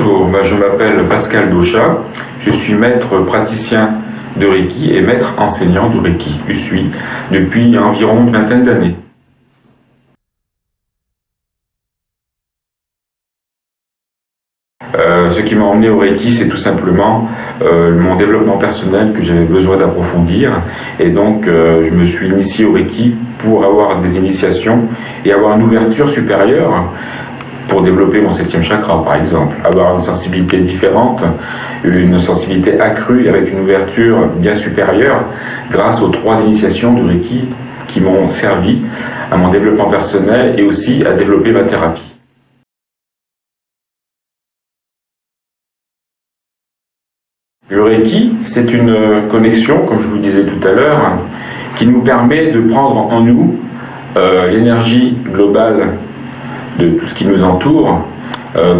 Bonjour, je m'appelle Pascal Dauchat, je suis maître praticien de Reiki et maître enseignant de Reiki Usui depuis environ une vingtaine d'années. Ce qui m'a emmené au Reiki, c'est tout simplement mon développement personnel que j'avais besoin d'approfondir. Et donc, je me suis initié au Reiki pour avoir des initiations et avoir une ouverture supérieure pour développer mon 7e chakra, par exemple. Avoir une sensibilité différente, une sensibilité accrue avec une ouverture bien supérieure grâce aux 3 initiations du Reiki qui m'ont servi à mon développement personnel et aussi à développer ma thérapie. Le Reiki, c'est une connexion, comme je vous le disais tout à l'heure, qui nous permet de prendre en nous l'énergie globale de tout ce qui nous entoure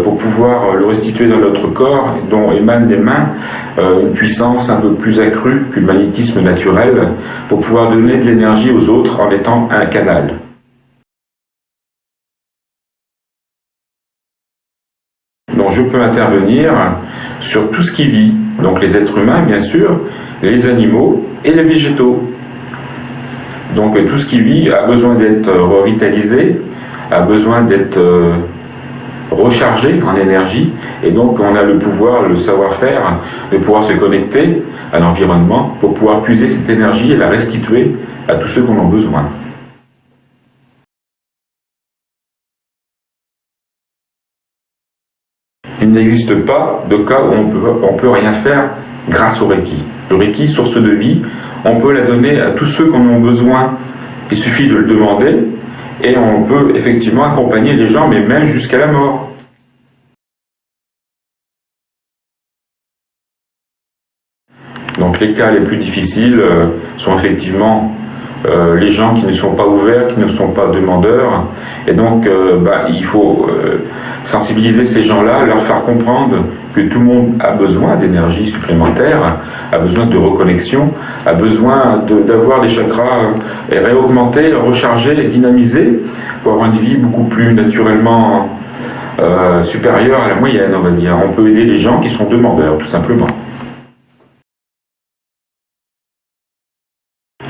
pour pouvoir le restituer dans notre corps, dont émane des mains une puissance un peu plus accrue que le magnétisme naturel, pour pouvoir donner de l'énergie aux autres en étant un canal. Donc je peux intervenir sur tout ce qui vit, donc les êtres humains bien sûr, les animaux et les végétaux. Donc tout ce qui vit a besoin d'être revitalisé, a besoin d'être rechargé en énergie, et donc on a le pouvoir, le savoir-faire de pouvoir se connecter à l'environnement pour pouvoir puiser cette énergie et la restituer à tous ceux qui en ont besoin. Il n'existe pas de cas où on peut rien faire grâce au Reiki. Le Reiki, source de vie, on peut la donner à tous ceux qui en ont besoin. Il suffit de le demander et on peut effectivement accompagner les gens, mais même jusqu'à la mort. Donc les cas les plus difficiles sont effectivement les gens qui ne sont pas ouverts, qui ne sont pas demandeurs. Et donc il faut sensibiliser ces gens-là, leur faire comprendre que tout le monde a besoin d'énergie supplémentaire, a besoin de reconnexion, a besoin d'avoir des chakras réaugmentés, rechargés, dynamisés, pour avoir une vie beaucoup plus naturellement supérieure à la moyenne, on va dire. On peut aider les gens qui sont demandeurs, tout simplement.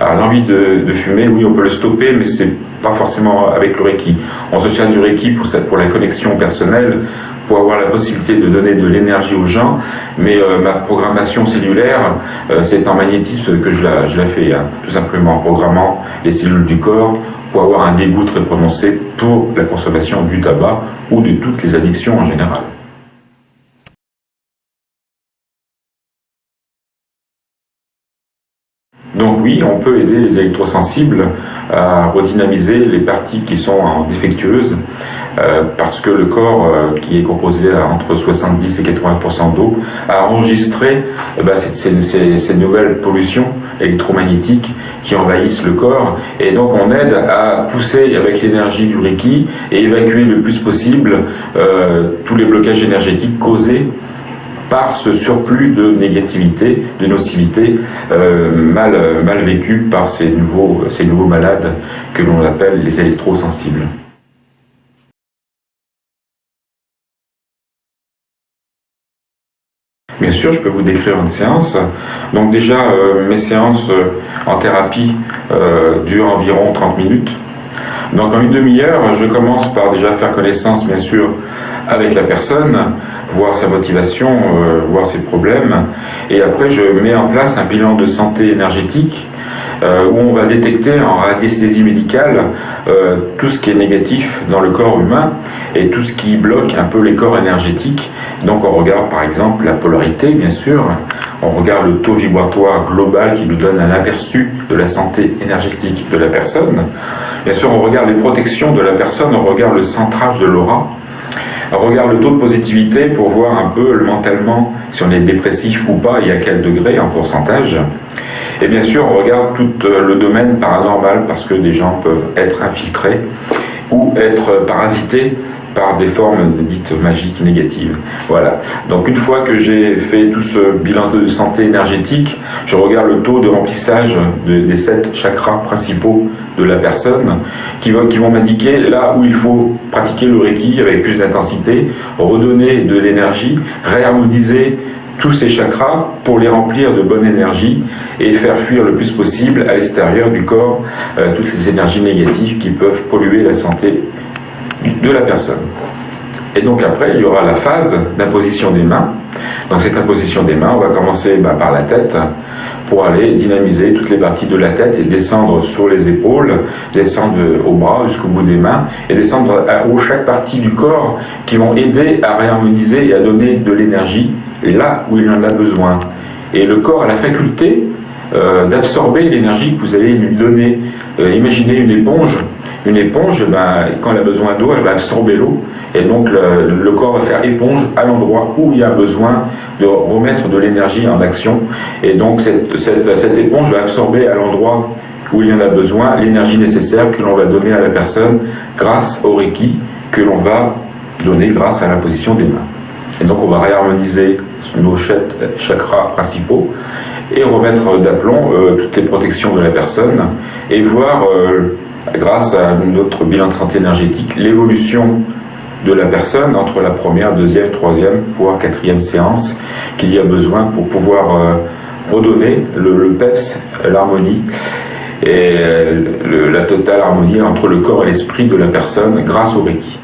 Alors l'envie de fumer, oui, on peut le stopper, mais c'est pas forcément avec le Reiki. On se sert du Reiki pour la connexion personnelle, pour avoir la possibilité de donner de l'énergie aux gens, mais ma programmation cellulaire, c'est en magnétisme que je la fais, tout simplement en programmant les cellules du corps pour avoir un dégoût très prononcé pour la consommation du tabac ou de toutes les addictions en général. Donc oui, on peut aider les électrosensibles à redynamiser les parties qui sont défectueuses parce que le corps, qui est composé entre 70 et 80% d'eau, a enregistré ces nouvelles pollutions électromagnétiques qui envahissent le corps, et donc on aide à pousser avec l'énergie du Reiki et évacuer le plus possible tous les blocages énergétiques causés par ce surplus de négativité, de nocivité mal vécu par ces nouveaux malades que l'on appelle les électrosensibles. Bien sûr, je peux vous décrire une séance. Donc déjà, mes séances en thérapie durent environ 30 minutes. Donc en une demi-heure, je commence par déjà faire connaissance, bien sûr, avec la personne, voir sa motivation, voir ses problèmes, et après je mets en place un bilan de santé énergétique où on va détecter en radiesthésie médicale tout ce qui est négatif dans le corps humain et tout ce qui bloque un peu les corps énergétiques. Donc on regarde par exemple la polarité, bien sûr, on regarde le taux vibratoire global qui nous donne un aperçu de la santé énergétique de la personne. Bien sûr, on regarde les protections de la personne, on regarde le centrage de l'aura, on regarde le taux de positivité pour voir un peu mentalement si on est dépressif ou pas et à quel degré en pourcentage. Et bien sûr, on regarde tout le domaine paranormal parce que des gens peuvent être infiltrés ou être parasités par des formes dites magiques négatives. Voilà. Donc une fois que j'ai fait tout ce bilan de santé énergétique, je regarde le taux de remplissage des 7 chakras principaux de la personne qui vont m'indiquer là où il faut pratiquer le Reiki avec plus d'intensité, redonner de l'énergie, réharmoniser tous ces chakras pour les remplir de bonne énergie et faire fuir le plus possible à l'extérieur du corps toutes les énergies négatives qui peuvent polluer la santé de la personne. Et donc après, il y aura la phase d'imposition des mains. Donc cette imposition des mains, on va commencer par la tête pour aller dynamiser toutes les parties de la tête et descendre sur les épaules, descendre au bras jusqu'au bout des mains et descendre à chaque partie du corps qui vont aider à réharmoniser et à donner de l'énergie là où il en a besoin. Et le corps a la faculté d'absorber l'énergie que vous allez lui donner. Imaginez une éponge. Une éponge, quand elle a besoin d'eau, elle va absorber l'eau. Et donc le corps va faire éponge à l'endroit où il y a besoin de remettre de l'énergie en action. Et donc cette éponge va absorber à l'endroit où il y en a besoin l'énergie nécessaire que l'on va donner à la personne grâce au Reiki que l'on va donner grâce à l'imposition des mains. Et donc on va réharmoniser nos chakras principaux et remettre d'aplomb toutes les protections de la personne et voir, grâce à notre bilan de santé énergétique, l'évolution de la personne entre la première, deuxième, troisième, voire quatrième séance qu'il y a besoin pour pouvoir redonner le peps, l'harmonie et la totale harmonie entre le corps et l'esprit de la personne grâce au Reiki.